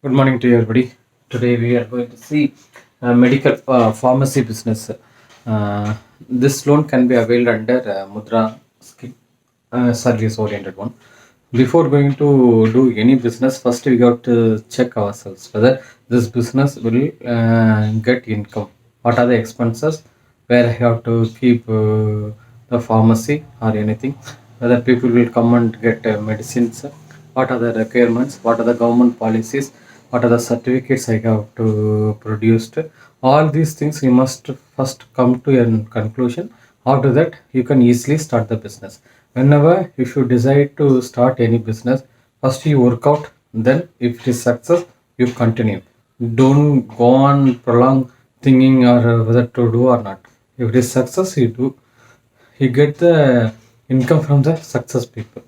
Good morning to everybody. Today we are going to see medical pharmacy business. This loan can be availed under Mudra scheme, service oriented one. Before going to do any business, first we got to check ourselves whether this business will get income. What are the expenses? Where I have to keep the pharmacy or anything? Whether people will come and get medicines? What are the requirements? What are the government policies? What are the certificates I have to produce? All these things you must first come to a conclusion. After that, you can easily start the business. Whenever if you decide to start any business, first you work out, then if it is success, you continue. Don't go on prolong thinking or whether to do or not. If it is success, you do. You get the income from the success people.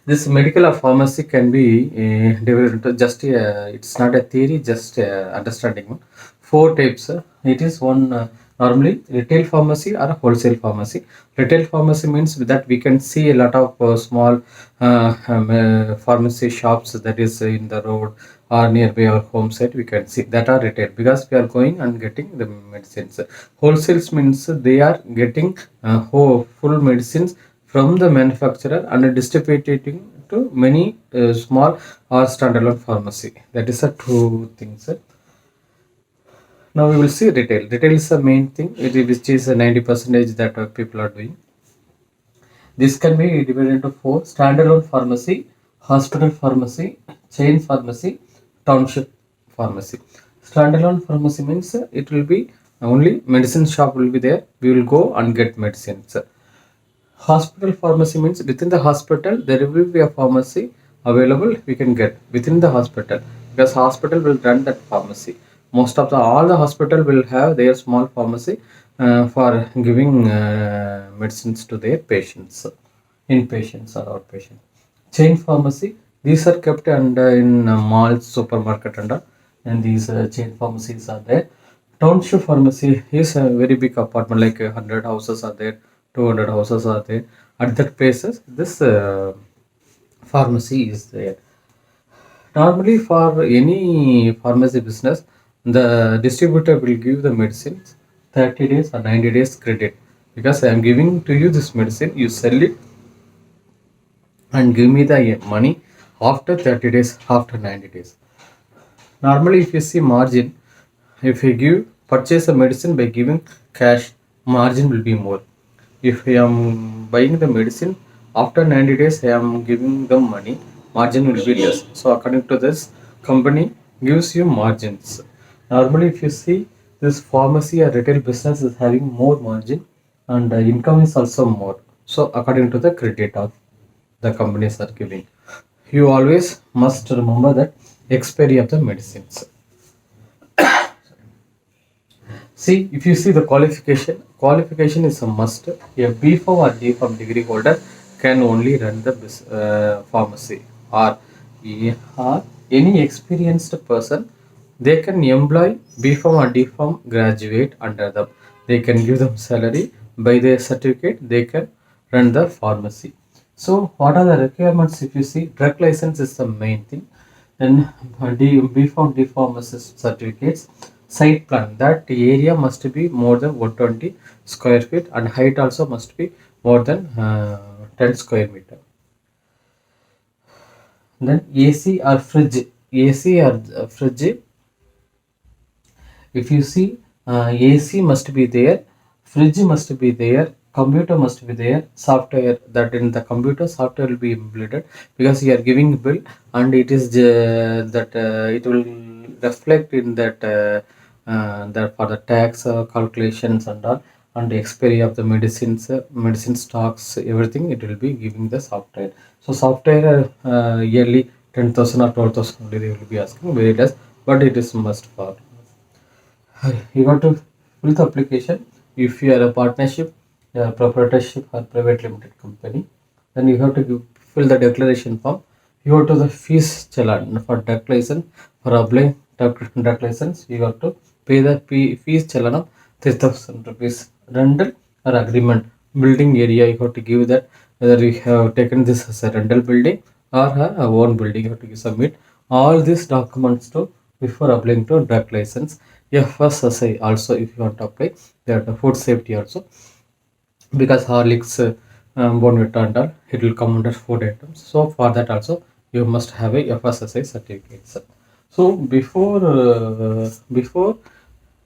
This medical or pharmacy can be divided into just it's not a theory, just understanding one. Four types. It is one normally retail pharmacy or a wholesale pharmacy. Retail pharmacy means that we can see a lot of small pharmacy shops that is in the road or nearby our home site. We can see that are retail because we are going and getting the medicines. Wholesales means they are getting full medicines from the manufacturer and distributing to many small or standalone pharmacy. That is the two things. Now we will see retail. Retail is the main thing, which is 90 percentage that people are doing. This can be divided into four: standalone pharmacy, hospital pharmacy, chain pharmacy, township pharmacy. Standalone pharmacy means it will be only medicine shop will be there. We will go and get medicines. Hospital pharmacy means within the hospital there will be a pharmacy available we can get within the hospital because hospital will run that pharmacy. Most of the all the hospital will have their small pharmacy for giving medicines to their patients, inpatients or outpatients. Chain pharmacy, these are kept under in malls, supermarket and these chain pharmacies are there. Township pharmacy is a very big apartment, like 100 houses are there, 200 houses are there. At that places, this pharmacy is there. Normally, for any pharmacy business, the distributor will give the medicines 30 days or 90 days credit because I am giving to you this medicine, you sell it and give me the money after 30 days, after 90 days. Normally, if you see margin, if you give purchase a medicine by giving cash, margin will be more. If I am buying the medicine after 90 days, I am giving them money, margin will be less. So according to this, company gives you margins. Normally, if you see, this pharmacy or retail business is having more margin and income is also more. So according to the credit of the companies are giving, you always must remember that expiry of the medicines. See, if you see the qualification is a must. A B.Pharm or D.Pharm degree holder can only run the pharmacy, or, or any experienced person. They can employ B.Pharm or D.Pharm graduate under them. They can give them salary by their certificate. They can run the pharmacy. So, what are the requirements? If you see, drug license is the main thing. Then B.Pharm, D.Pharm certificates. Site plan, that area must be more than 120 square feet and height also must be more than 10 square meter. Then AC or fridge. AC or fridge, if you see, AC must be there, fridge must be there, computer must be there, software, that in the computer software will be implemented because you are giving bill and it is that it will reflect in that for the tax calculations and all, and the expiry of the medicines, medicine stocks, everything it will be giving the software. So software yearly 10,000 or 12,000 only they will be asking, very less, but it is must for. You got to fill the application. If you are a partnership, proprietorship or private limited company, then you have to fill the declaration form. You go to the fees challan for drug license. For applying drug license, you have to pay the fees challan of 3,000 rupees. Rental or agreement, building area, you have to give that whether you have taken this as a rental building or her own building. You have to submit all these documents to before applying to drug license. FSSI also, if you want to apply, that food safety also, because Horlicks, Bonvita and all, it will come under food items. So for that also, you must have a FSSI certificate. So before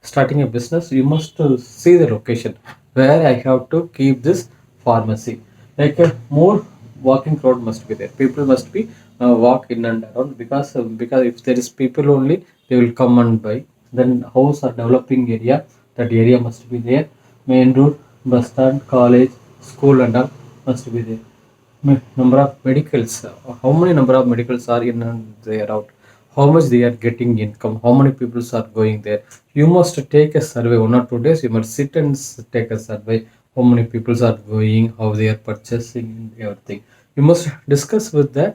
starting a business, you must see the location where I have to keep this pharmacy. Like a more walking crowd must be there. People must be walk in and around, because if there is people only, they will come and buy. Then house or developing area, that area must be there. Main road, bus stand, college, school and all must be there. Number of medicals, how many number of medicals are in and there out, how much they are getting income, how many people are going there. You must take a survey 1 or 2 days. You must sit and take a survey, how many people are going, how they are purchasing, everything. You must discuss with the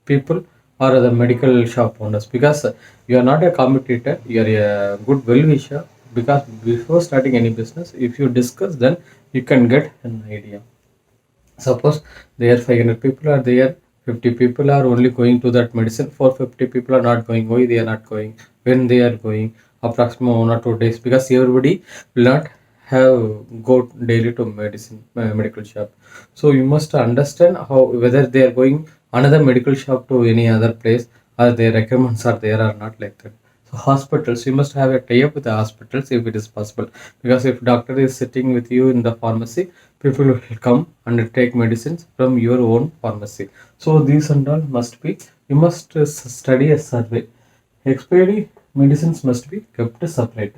people or the medical shop owners, because you are not a competitor, you are a good well wisher. Because before starting any business, if you discuss, then you can get an idea. Suppose there 500 people are there, 50 people are only going to that medicine, for 50 people are not going. Why they are not going? When they are going, approximately 1 or 2 days, because everybody will not have go daily to medical shop. So you must understand how, whether they are going another medical shop to any other place, or their recommends are there or not, like that. So hospitals, you must have a tie-up with the hospitals if it is possible. Because if doctor is sitting with you in the pharmacy, people will come and take medicines from your own pharmacy. So these and all must be, you must study a survey. Expiry medicines must be kept separate.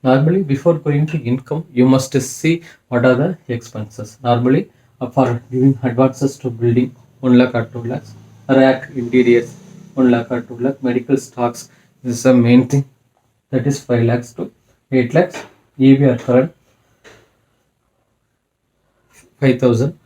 Normally, before going to income, you must see what are the expenses. Normally, for giving advances to building 1 lakh or 2 lakhs, rack interiors 1 lakh or 2 lakh, medical stocks is the main thing, that is 5 lakhs to 8 lakhs. EV current 5,000,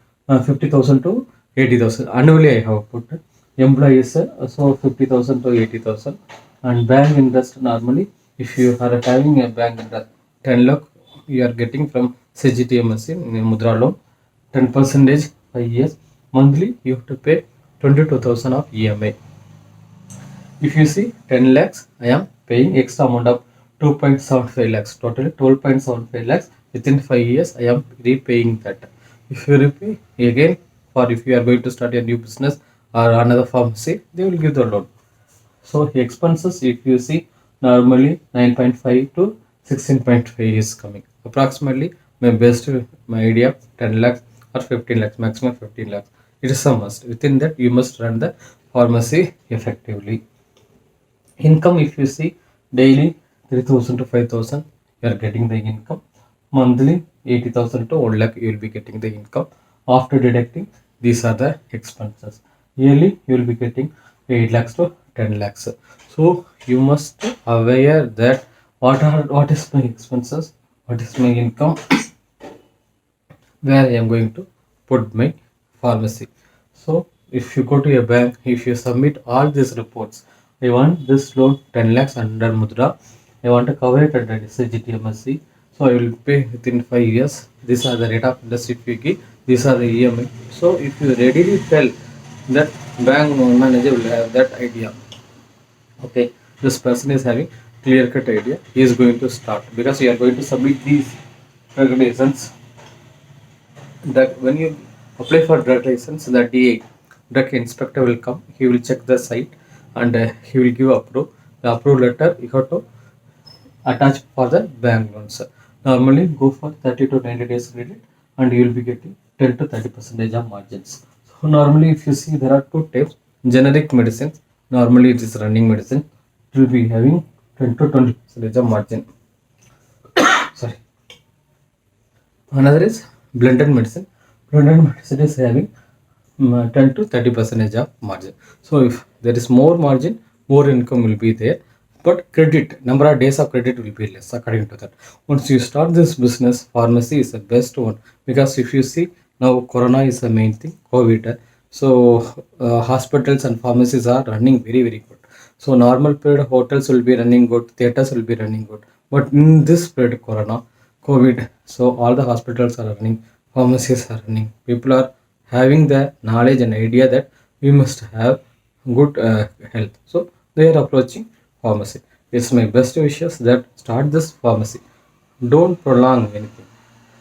50,000 to 80,000. Annually, I have put employees, so 50,000 to 80,000. And bank interest, normally, if you are having a bank interest 10 lakh, you are getting from CGTMSC Mudra loan, 10 percentage 5 years. Monthly, you have to pay 22,000 of EMI. If you see 10 lakhs, I am paying extra amount of 2.75 lakhs, totally 12.75 lakhs. Within 5 years, I am repaying that. If you repay again, for if you are going to start a new business or another pharmacy, they will give the loan. So expenses, if you see, normally 9.5 to 16.5 is coming. Approximately my best, my idea 10 lakhs or 15 lakhs, maximum 15 lakhs. It is a must. Within that, you must run the pharmacy effectively. Income, if you see, daily 3,000 to 5,000, you are getting the income. Monthly 80,000 to 1 lakh, you will be getting the income. After deducting, these are the expenses. Yearly, you will be getting 8 lakhs to 10 lakhs. So you must aware that what is my expenses, what is my income, where I am going to put my pharmacy. So if you go to a bank, if you submit all these reports, I want this loan 10 lakhs under Mudra, I want to cover it under CGTMSC, so I will pay within 5 years. These are the rate of interest if you give, these are the EMI. So if you readily tell, that bank manager will have that idea. Okay, this person is having clear cut idea, he is going to start, because you are going to submit these regulations. That when you apply for drug license, the DA, drug inspector will come, he will check the site, and he will give approve. The approved letter you have to attach for the bank loans. Normally go for 30 to 90 days credit, and you will be getting 10 to 30% of margins. So normally, if you see, there are two types. Generic medicines, normally it is running medicine, it will be having 10 to 20% of margin. Sorry. Another is blended medicine. Blended medicine is having 10 to 30% of margin. So if there is more margin, more income will be there. But credit, number of days of credit will be less according to that. Once you start this business, pharmacy is the best one, because if you see, now corona is the main thing, COVID. So hospitals and pharmacies are running very very good. So normal period hotels will be running good, theaters will be running good. But in this period corona, COVID, so all the hospitals are running, pharmacies are running, people are having the knowledge and idea that we must have good health. So they are approaching pharmacy. It's my best wishes that start this pharmacy. Don't prolong anything.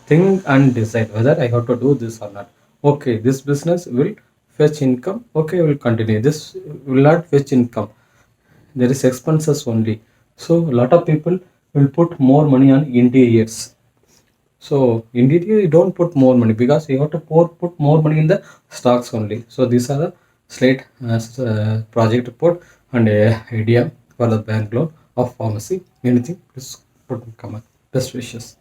Think and decide whether I have to do this or not. Okay, this business will fetch income. Okay, I will continue. This will not fetch income. There is expenses only. So a lot of people will put more money on interiors. So interior you don't put more money because you have to put more money in the stocks only. So these are the slate project report and idea for the bank loan of pharmacy. Anything please put comment. Best wishes.